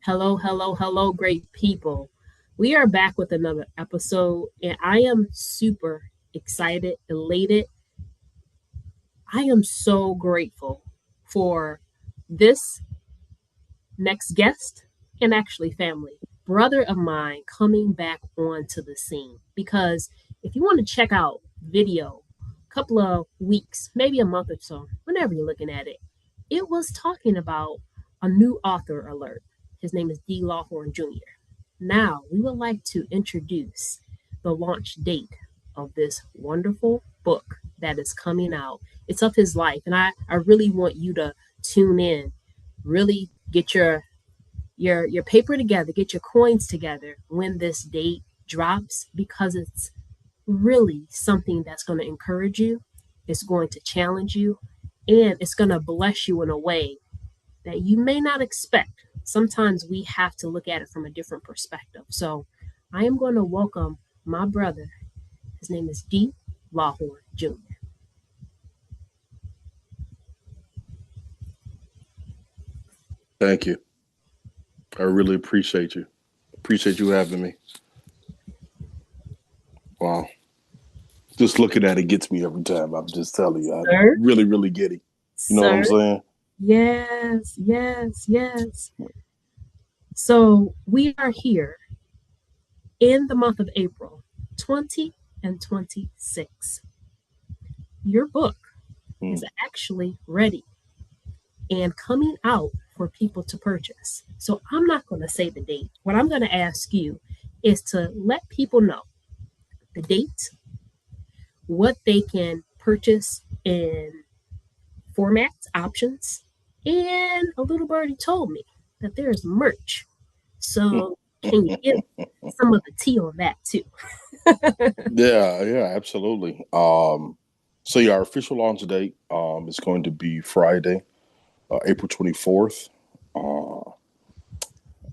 Hello, hello, hello, great people. We are back with another episode, and I am super excited, elated. I am so grateful for this next guest and actually family, brother of mine coming back onto the scene. Because if you want to check out video, a couple of weeks, maybe a month or so, whenever you're looking at it, it was talking about a new author alert. His name is D. Lawhorn Jr. Now, we would like to introduce the launch date of this wonderful book that is coming out. It's of his life, and I really want you to tune in, really get your paper together, get your coins together when this date drops because it's really something that's going to encourage you, it's going to challenge you, and it's going to bless you in a way that you may not expect. Sometimes we have to look at it from a different perspective. So I am going to welcome my brother. His name is D. Lawhorn Jr. Thank you. I really appreciate you. Appreciate you having me. Wow. Just looking at it gets me every time. I'm just telling you. I'm Sir, really giddy. You know what I'm sir, saying? yes, yes, yes. So we are here in the month of April 20 and 26. Your book Mm. is actually ready and coming out for people to purchase. So I'm not going to say the date. What I'm going to ask you is to let people know the date, what they can purchase in formats, options, and a little birdie told me that there's merch. So can you give some of the tea on that too? Yeah, absolutely. So yeah, our official launch date is going to be Friday, April 24th. Uh,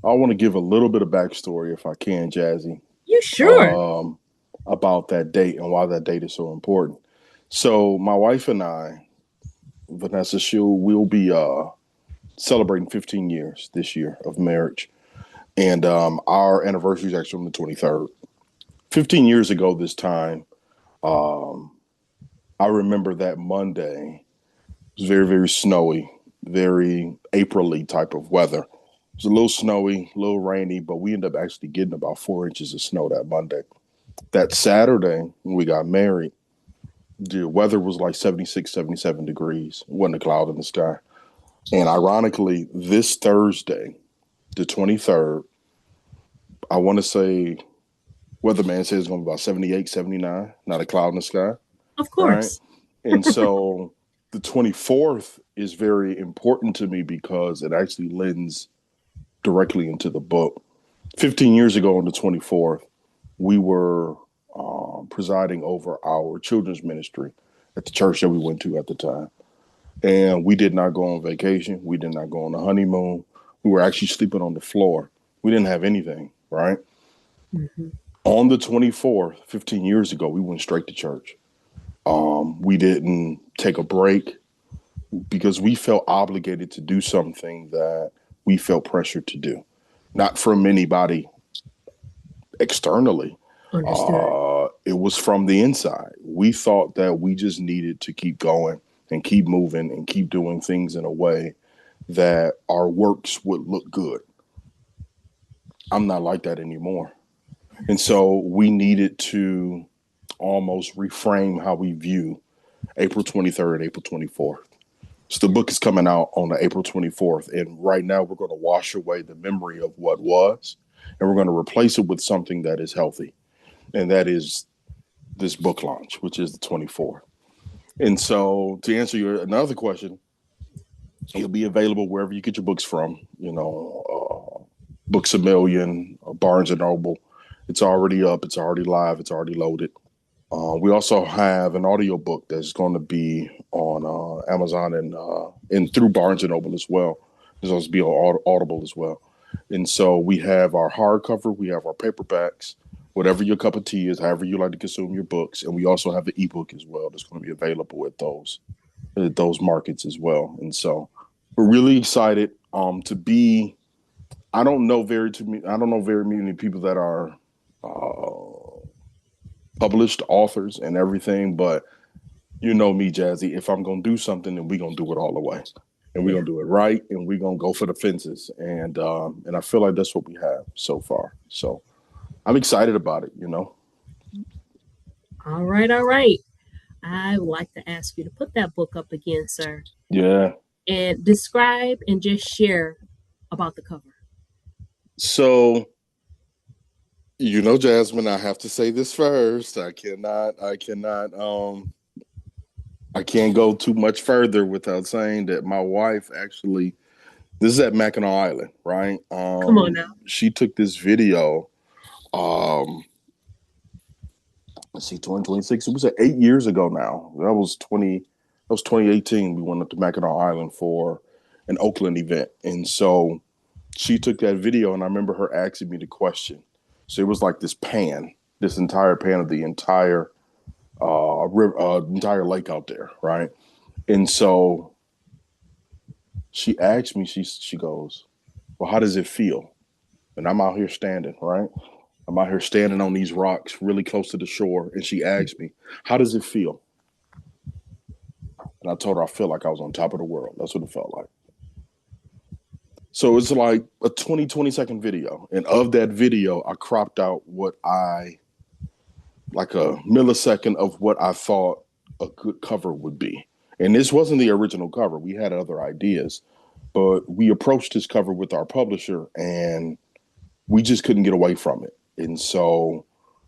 I want to give a little bit of backstory, if I can, Jazzy, You sure? um, about that date and why that date is so important. So my wife and I, Vanessa, she will be celebrating 15 years this year of marriage. And our anniversary is actually on the 23rd. 15 years ago this time, um, I remember that Monday. It was very snowy, very April-y type of weather. It was a little snowy, a little rainy, but we ended up actually getting about 4 inches of snow that Monday. That Saturday, when we got married, the weather was like 76, 77 degrees. It wasn't a cloud in the sky. And ironically, this Thursday, the 23rd, I want to say weatherman says it's going to be about 78, 79, not a cloud in the sky, Of right? course. And so the 24th is very important to me because it actually lends directly into the book. 15 years ago on the 24th, we were presiding over our children's ministry at the church that we went to at the time. And we did not go on vacation. We did not go on a honeymoon. We were actually sleeping on the floor. We didn't have anything, right? Mm-hmm. On the 24th, 15 years ago, we went straight to church. We didn't take a break because we felt obligated to do something that we felt pressured to do, not from anybody externally. Understood. It was from the inside. We thought that we just needed to keep going and keep moving and keep doing things in a way that our works would look good. I'm not like that anymore. And so we needed to almost reframe how we view April 23rd, April 24th. So the book is coming out on the April 24th. And right now we're going to wash away the memory of what was, and we're going to replace it with something that is healthy. And that is this book launch, which is the 24th. And so to answer your another question, it'll be available wherever you get your books from, Books a Million, Barnes and Noble. It's already up. It's already live. It's already loaded. We also have an audio book that's going to be on Amazon and through Barnes and Noble as well. It's going to be on Audible as well. And so we have our hardcover, we have our paperbacks, whatever your cup of tea is, however you like to consume your books, and we also have the ebook as well that's going to be available at those markets as well. And so we're really excited to be I don't know very many people that are uh, published authors and everything, but you know me, Jazzy. If I'm gonna do something, then we're gonna do it all the way, and we're Yeah. gonna do it right, and we're gonna go for the fences, and I feel like that's what we have so far. So I'm excited about it. You know. All right, all right. I would like to ask you to put that book up again, sir, Yeah. and describe and just share about the cover. So Jasmine, I have to say this first. I can't go too much further without saying that my wife actually, this is at Mackinac Island, right? Come on now. She took this video. Um, let's see, 2026. It was 8 years ago now. That was 2018. We went up to Mackinac Island for an Oakland event, and so she took that video, and I remember her asking me the question. So it was like this entire pan of the entire lake out there, right? And so she asked me, she goes, "Well, how does it feel?" And I'm out here standing, right? I'm out here standing on these rocks really close to the shore. And she asked me, "How does it feel?" And I told her I felt like I was on top of the world. That's what it felt like. So it's like a 20-second video. And of that video, I cropped out like a millisecond of what I thought a good cover would be. And this wasn't the original cover. We had other ideas, but we approached this cover with our publisher and we just couldn't get away from it. And so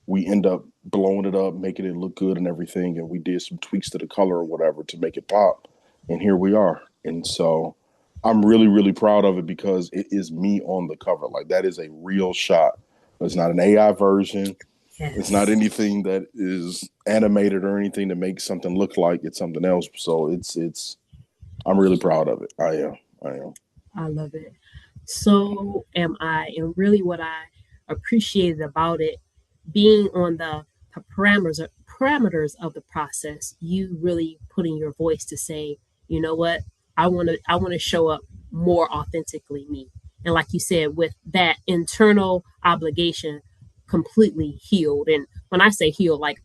we end up blowing it up, making it look good and everything. And we did some tweaks to the color or whatever to make it pop. And here we are. And so I'm really, really proud of it because it is me on the cover. Like that is a real shot. It's not an AI version. It's not Yes. anything that is animated or anything that makes something look like it's something else. So I'm really proud of it. I am. I am. I love it. So am I. And really, what I appreciated about it, being on the parameters of the process, you really putting your voice to say, you know what, I want to show up more authentically me. And like you said, with that internal obligation completely healed. And when I say healed, like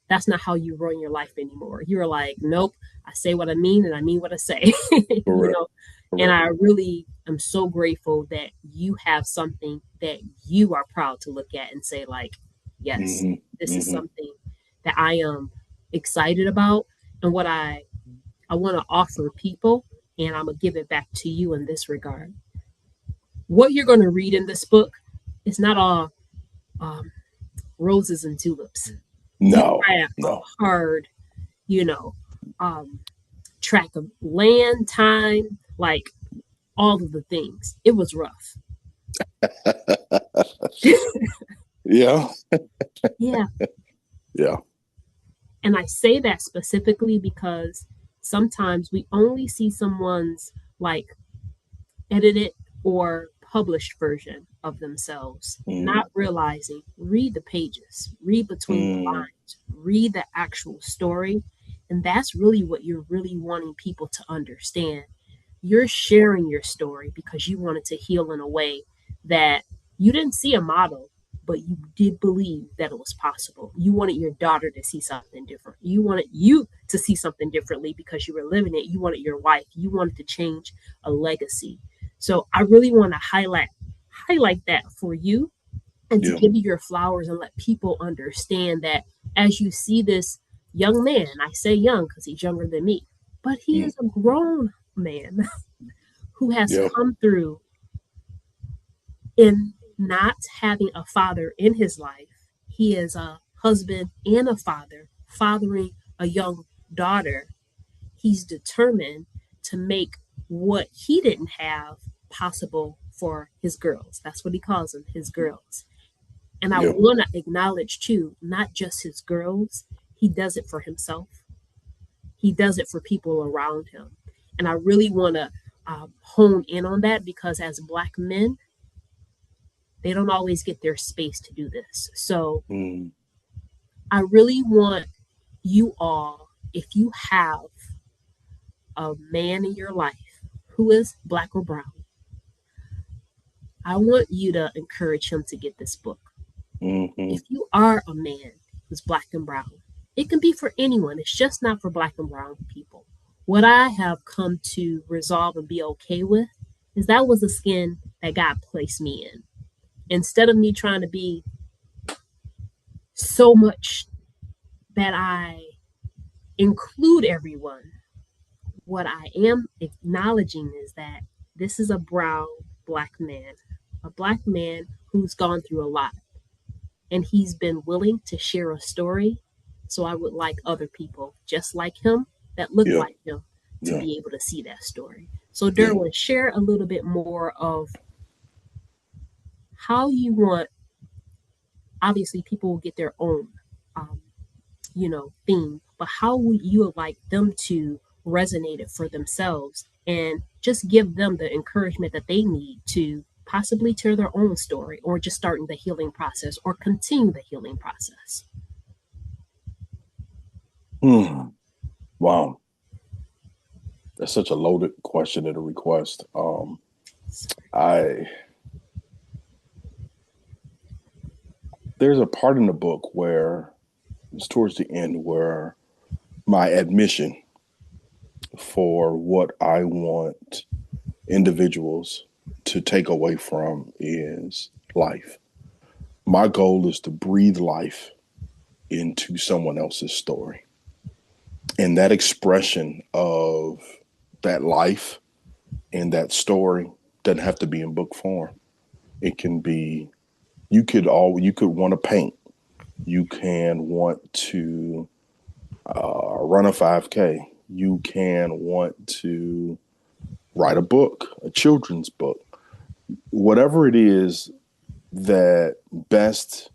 that's not how you run your life anymore. You're like, nope, I say what I mean and I mean what I say. you Correct. know, and Correct. I really am so grateful that you have something that you are proud to look at and say, like, yes, Hmm. this is Hmm. something that I am excited about. And what I want to offer people, and I'm going to give it back to you in this regard. What you're going to read in this book is not all um, roses and tulips. You No, have a no. hard, you know, um, track of land, time, like all of the things. It was rough. Yeah. Yeah. Yeah. And I say that specifically because sometimes we only see someone's like edited or published version of themselves, Mm, not realizing read the pages, read between the mm, lines, read the actual story. And that's really what you're really wanting people to understand. You're sharing your story because you wanted to heal in a way that you didn't see a model, but you did believe that it was possible. You wanted your daughter to see something different. You wanted you to see something differently because you were living it. You wanted your wife. You wanted to change a legacy. So I really want to highlight that for you and to yeah. give you your flowers and let people understand that as you see this young man, I say young because he's younger than me, but he Mm, is a grown man who has yeah. come through in not having a father in his life. He is a husband and a father, fathering a young daughter. He's determined to make what he didn't have possible for his girls. That's what he calls them, his girls. And I Yeah. want to acknowledge too, not just his girls, he does it for himself. He does it for people around him. And I really want to hone in on that because as Black men, they don't always get their space to do this. So Mm, I really want you all, if you have a man in your life who is Black or brown, I want you to encourage him to get this book. Mm-hmm. If you are a man who's black and brown, it can be for anyone. It's just not for black and brown people. What I have come to resolve and be okay with is that was the skin that God placed me in. Instead of me trying to be so much that I include everyone, what I am acknowledging is that this is a brown black man, a black man who's gone through a lot, and he's been willing to share a story. So I would like other people just like him that look Yeah. like him to Yeah. be able to see that story. So Yeah. Derwin, share a little bit more of how you want. Obviously, people will get their own, um, theme, but how would you like them to resonate it for themselves and just give them the encouragement that they need to possibly tell their own story or just starting the healing process or continue the healing process? Hmm. Wow. That's such a loaded question and a request. I There's a part in the book where it's towards the end where my admission for what I want individuals to take away from is life. My goal is to breathe life into someone else's story. And that expression of that life and that story doesn't have to be in book form. It can be you could want to paint. You can want to run a 5K. You can want to write a book, a children's book, whatever it is that best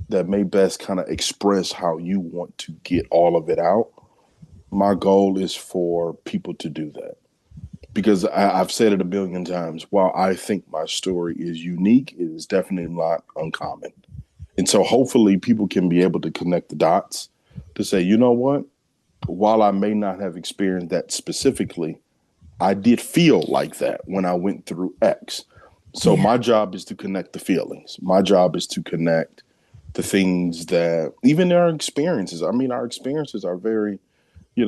that may best kind of express how you want to get all of it out. My goal is for people to do that because I've said it a billion times. While I think my story is unique, it is definitely not uncommon. And so hopefully people can be able to connect the dots to say, you know what? While I may not have experienced that specifically, I did feel like that when I went through X. So Yeah. my job is to connect the feelings. My job is to connect the things that even our experiences. I mean, our experiences are very,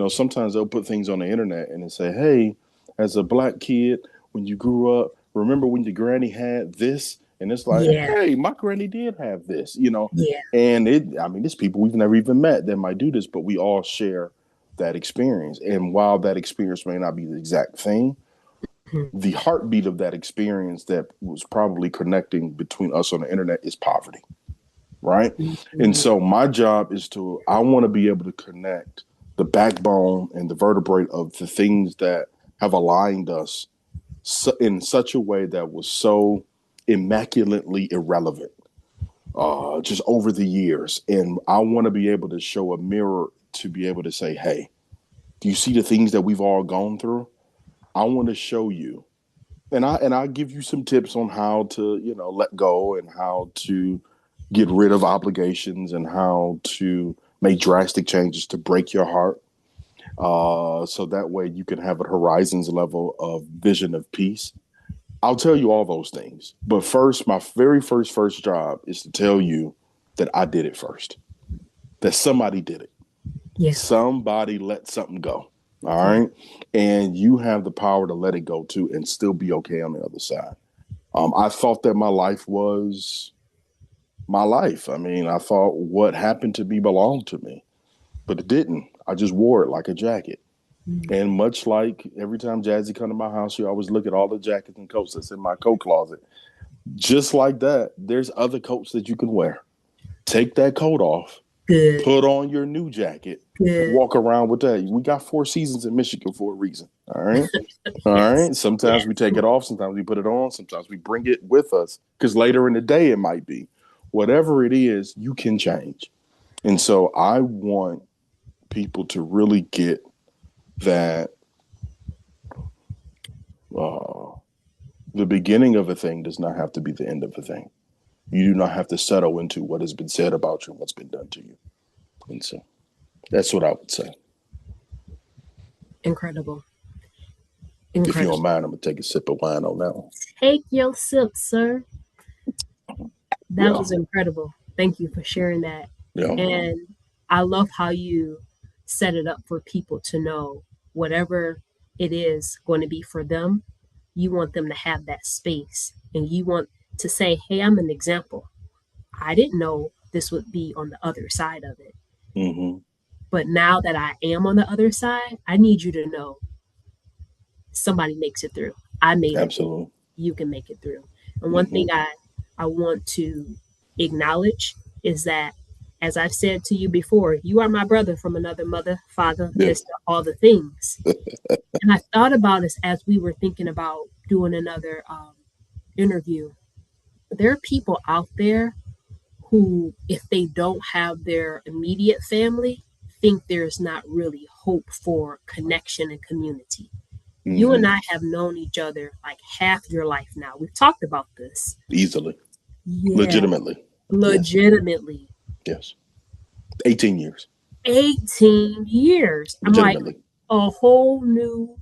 sometimes they'll put things on the internet and they say, hey, as a black kid, when you grew up, remember when your granny had this? And it's like, Yeah. hey, my granny did have this. Yeah. And there's people we've never even met that might do this, but we all share that experience. And while that experience may not be the exact thing, Mhm. the heartbeat of that experience that was probably connecting between us on the internet is poverty, right? And Mhm. so my job is I want to be able to connect the backbone and the vertebrae of the things that have aligned us in such a way that was so immaculately irrelevant just over the years. And I want to be able to show a mirror to be able to say, hey, do you see the things that we've all gone through? I want to show you. And I give you some tips on how to, let go and how to get rid of obligations and how to make drastic changes to break your heart. So that way you can have a horizons level of vision of peace. I'll tell you all those things. But first, my very first job is to tell you that I did it first, that somebody did it. Yeah. Somebody let something go. All Yeah. right. And you have the power to let it go too and still be okay on the other side. I thought that my life was my life. I mean, I thought what happened to me belonged to me, but it didn't. I just wore it like a jacket. Mhm. And much like every time Jazzy come to my house, you always look at all the jackets and coats that's in my coat closet. Just like that, there's other coats that you can wear. Take that coat off, Good. put on your new jacket, Good. walk around with that. We got 4 seasons in Michigan for a reason. All right. All Yes. right. Sometimes Yes. we take it off. Sometimes we put it on. Sometimes we bring it with us because later in the day it might be. Whatever it is, you can change. And so I want people to really get that uh, the beginning of a thing does not have to be the end of a thing. You do not have to settle into what has been said about you and what's been done to you. And so that's what I would say. Incredible. If you don't mind, I'm gonna take a sip of wine on that one. Take your sip, sir. That Yeah, was incredible. Thank you for sharing that. yeah. And I love how you set it up for people to know whatever it is going to be for them, you want them to have that space and you want to say, hey, I'm an example. I didn't know this would be on the other side of it. Mm-hmm. But now that I am on the other side, I need you to know somebody makes it through. I made it through. Absolutely. You can make it through. And one thing Mm-hmm. I want to acknowledge is that, as I've said to you before, you are my brother from another mother, father, Yeah. Mr. All the things. And I thought about this as we were thinking about doing another interview. There are people out there who, if they don't have their immediate family, think there's not really hope for connection and community. You and Mm-hmm. I have known each other like half your life now. We've talked about this. Easily, Yeah, legitimately. Yes, legitimately. yes. 18 years, 18 years. I'm like, legitimately. a whole new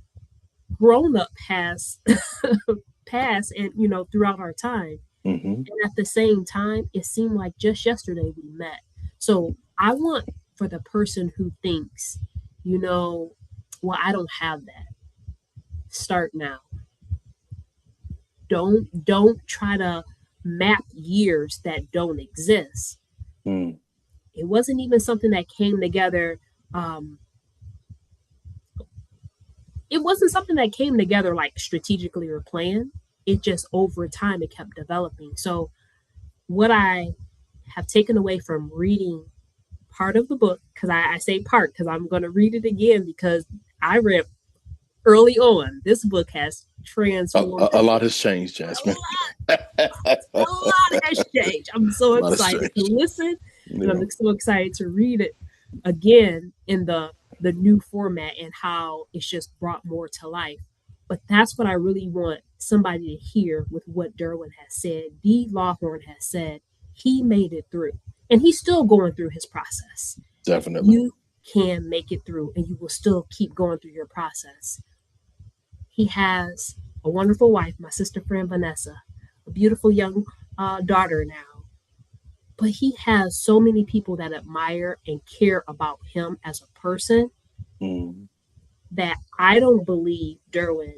grown up has passed and throughout our time. Mm-hmm. And at the same time, it seemed like just yesterday we met. So I want for the person who thinks, you know, well, I don't have that. Start now. Don't try to map years that don't exist. Mm. It wasn't even something that came together. Um, it wasn't something that came together like strategically or planned. It just over time it kept developing. So what I have taken away from reading part of the book, because I say part because I'm going to read it again because I read early on. This book has A, transformed a, me. a lot has changed, A Jasmine. lot, A a lot has changed. I'm so lot has excited to changed. listen, and Yeah. I'm so excited to read it again in the new format and how it's just brought more to life. But that's what I really want somebody to hear with what Derwin has said. D. Lawhorn has said he made it through, and he's still going through his process. Definitely. You can make it through, and you will still keep going through your process. He has a wonderful wife, my sister friend Vanessa, a beautiful young daughter now. But he has so many people that admire and care about him as a person Mm. that I don't believe, Derwin,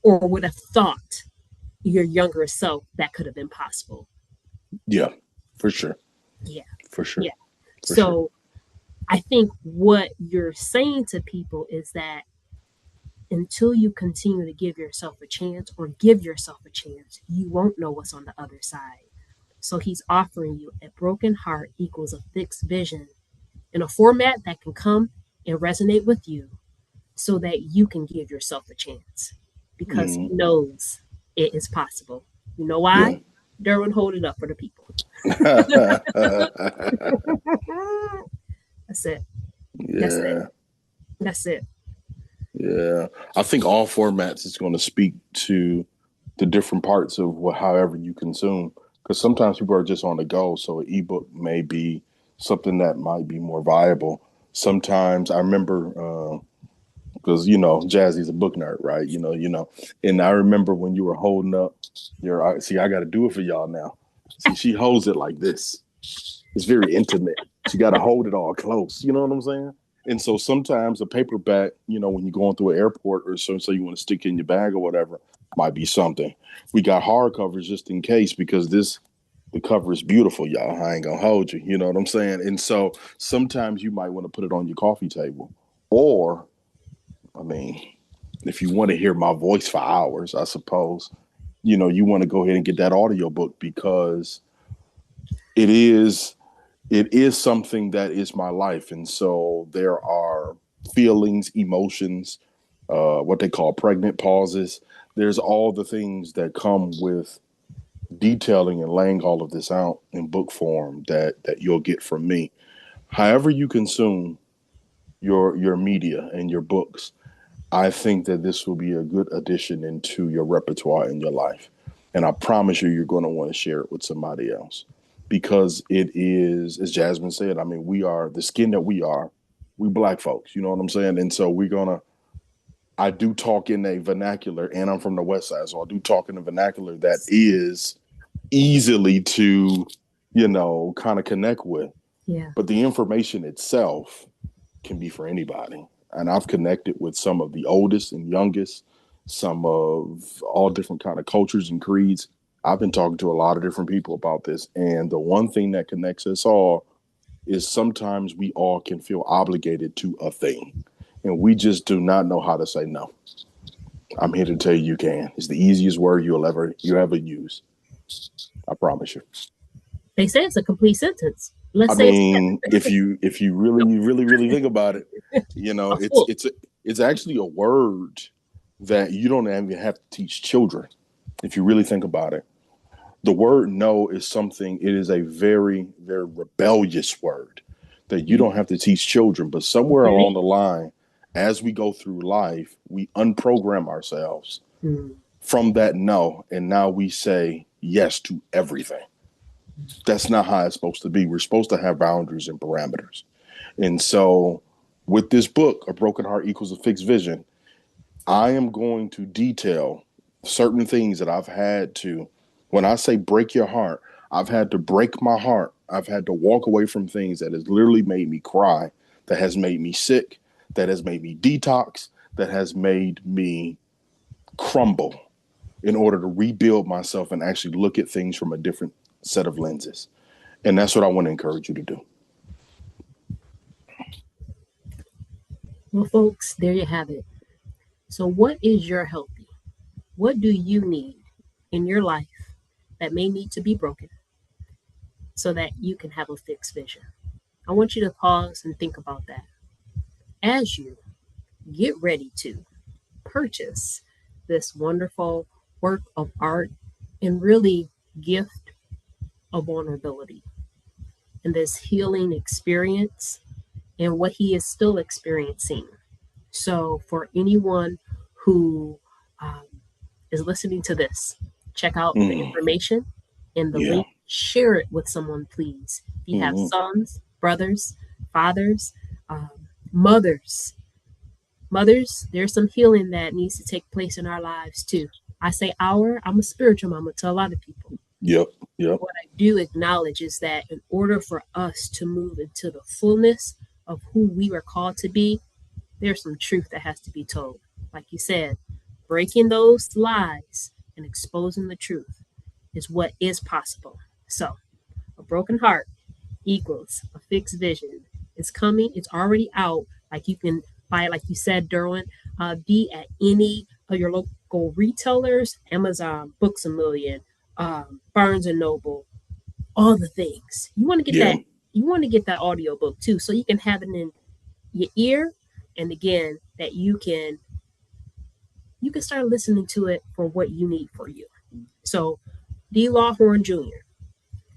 or would have thought your younger self that could have been possible. Yeah, for sure. Yeah, For sure. yeah. For sure. So I think what you're saying to people is that until you continue to give yourself a chance or give yourself a chance, you won't know what's on the other side. So he's offering you a broken heart equals a fixed vision in a format that can come and resonate with you so that you can give yourself a chance because he Mm. knows it is possible. You know why? Yeah. Derwin, hold it up for the people. That's it. That's it. Yeah. That's it. Yeah. I think all formats is going to speak to the different parts of however you consume. Because sometimes people are just on the go. So an ebook may be something that might be more viable. Sometimes I remember because Jazzy's a book nerd, right? And I remember when you were holding up your see, I got to do it for y'all now. See, she holds it like this. It's very intimate. She got to hold it all close. You know what I'm saying? And so sometimes a paperback, when you're going through an airport or so you want to stick it in your bag or whatever, might be something. We got hardcovers just in case because the cover is beautiful, y'all. I ain't gonna hold you. You know what I'm saying? And so sometimes you might want to put it on your coffee table, or I mean, if you want to hear my voice for hours, I suppose, you want to go ahead and get that audio book because it is something that is my life. And so there are feelings, emotions, what they call pregnant pauses. There's all the things that come with detailing and laying all of this out in book form that you'll get from me. However you consume your media and your books, I think that this will be a good addition into your repertoire in your life. And I promise you're going to want to share it with somebody else because it is, as Jasmine said, I mean, we are the skin that we are, we black folks, you know what I'm saying? And so we're going to I do talk in a vernacular, and I'm from the West Side, so I do talk in a vernacular that is easily to, kind of connect with. Yeah. But the information itself can be for anybody. And I've connected with some of the oldest and youngest, some of all different kind of cultures and creeds. I've been talking to a lot of different people about this. And the one thing that connects us all is sometimes we all can feel obligated to a thing. And we just do not know how to say no. I'm here to tell you can. It's the easiest word you ever use. I promise you. They say it's a complete sentence. Let's I say it's mean, if you really think about it, a full. it's actually a word that you don't even have to teach children. If you really think about it, the word no is something. It is a very very rebellious word that you don't have to teach children. But somewhere along the line, as we go through life, we unprogram ourselves from that no, and now we say yes to everything. That's not how it's supposed to be. We're supposed to have boundaries and parameters. And so, with this book, A Broken Heart Equals a Fixed Vision, I am going to detail certain things that I've had to, when I say break your heart, I've had to break my heart. I've had to walk away from things that has literally made me cry, that has made me sick, that has made me detox, that has made me crumble in order to rebuild myself and actually look at things from a different set of lenses. And that's what I want to encourage you to do. Well, folks, there you have it. So, what is your healthy? What do you need in your life that may need to be broken so that you can have a fixed vision? I want you to pause and think about that as you get ready to purchase this wonderful work of art and really gift of vulnerability and this healing experience and what he is still experiencing. So, for anyone who um, is listening to this, check out the Mm, information in the yeah. link. Share it with someone, please. If you have Hmm. sons, brothers, fathers, um, mothers, mothers, there's some healing that needs to take place in our lives too. I say I'm a spiritual mama to a lot of people. Yep. Yep. What I do acknowledge is that in order for us to move into the fullness of who we were called to be, there's some truth that has to be told. Like you said, breaking those lies and exposing the truth is what is possible. So, a broken heart equals a fixed vision. It's coming, it's already out. Like you can buy it, like you said, Derwin, be at any of your local retailers, Amazon, Books a Million, Barnes and Noble, all the things. Yeah. You want to get that audio book too, so you can have it in your ear, and again, that you can start listening to it for what you need for you. So, D. Lawhorn Jr.,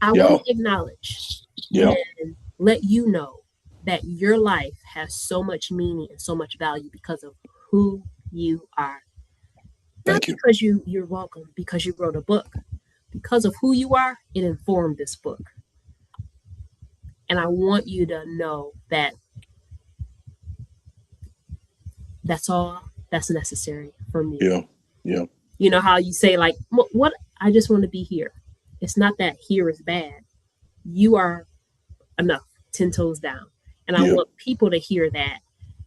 I want Yeah. to acknowledge Yeah. and let you know that your life has so much meaning and so much value because of who you are. Not Thank you. because you're welcome, because you wrote a book. Because of who you are, it informed this book. And I want you to know that that's all that's necessary from you. Yeah. Yeah. You know how you say, like, what? I just want to be here. It's not that here is bad. You are enough, 10 toes down. And I Yeah. want people to hear that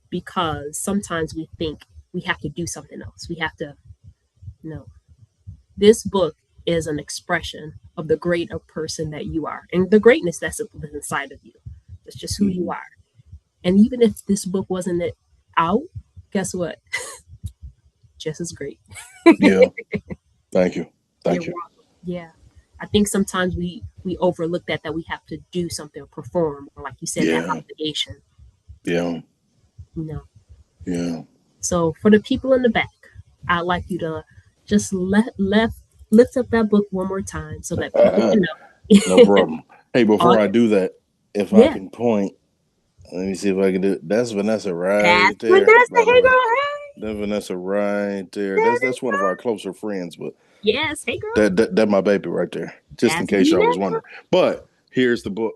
because sometimes we think we have to do something else. We have to, no. This book is an expression of the greater person that you are and the greatness that's inside of you. It's just who you Hmm. are. And even if this book wasn't out, guess what? Just as great. Yeah. Thank you. You're Thank you. welcome. Yeah. I think sometimes we overlook that we have to do something or perform or like you said that Yeah. obligation. Yeah. No. Yeah. So for the people in the back, I'd like you to just lift up that book one more time so that people can No know. problem. Hey, before I August. do that, if I Yeah. can point, let me see if I can do it. That's Vanessa right That's there, Vanessa. by the Hey way. girl. Hey. That's Vanessa right there. That That's is one of our closer friends, but yes. Hey girl. that my baby right there. Just in That's case y'all was Vanessa. wondering. But here's the book.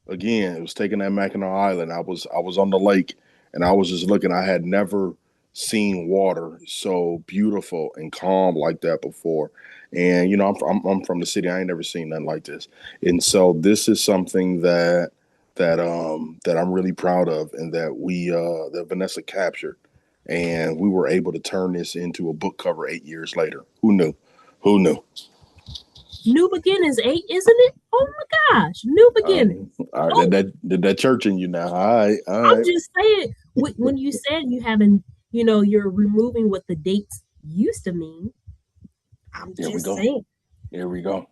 Again, it was taken at Mackinac Island. I was on the lake and I was just looking. I had never seen water so beautiful and calm like that before. And you know, I'm from the city. I ain't never seen nothing like this. And so this is something that I'm really proud of, and that that Vanessa captured, and we were able to turn this into a book cover 8 years later. Who knew? Who knew? New Beginnings 8, isn't it? Oh my gosh, New Beginnings. All right, Oh, that church in you now. All right, all I'm right. just saying. When you said you haven't, you're removing what the dates used to mean. I'm Here we just go. saying. Here we go.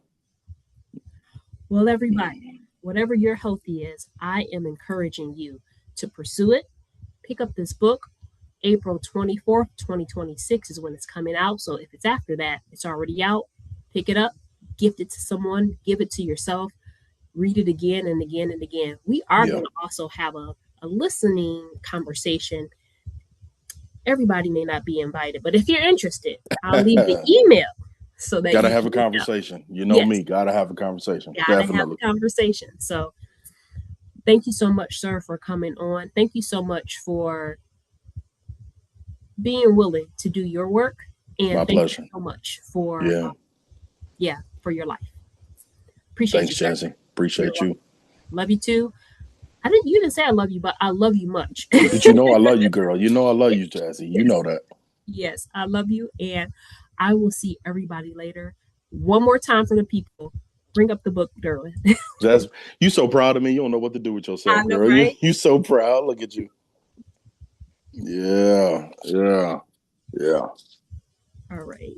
Well, everybody, whatever your healthy is, I am encouraging you to pursue it. Pick up this book. April 24th, 2026 is when it's coming out. So if it's after that, it's already out. Pick it up, gift it to someone, give it to yourself, read it again and again and again. We are Yeah. going to also have a listening conversation. Everybody may not be invited, but if you're interested, I'll leave the email so that Gotta you have can a reach out. conversation. You know Yes, me. Gotta have a conversation. gotta have Definitely. a conversation. So thank you so much, sir, for coming on. Thank you so much for being willing to do your work. My And thank you pleasure. so much for, Yeah. yeah, for your life. Appreciate Thanks, you, sir. Jesse. You're Appreciate welcome. you. Love you too. You didn't say I love you, but I love you much. But you know I love you, girl. You know I love you, Jesse. You Yes, know that. yes, I love you. And I will see everybody later. One more time for the people. Bring up the book, Derwin. Jesse, you so proud of me. You don't know what to do with I yourself, know, girl. You right? you so proud. Look at you. Yeah. Yeah. Yeah. All right.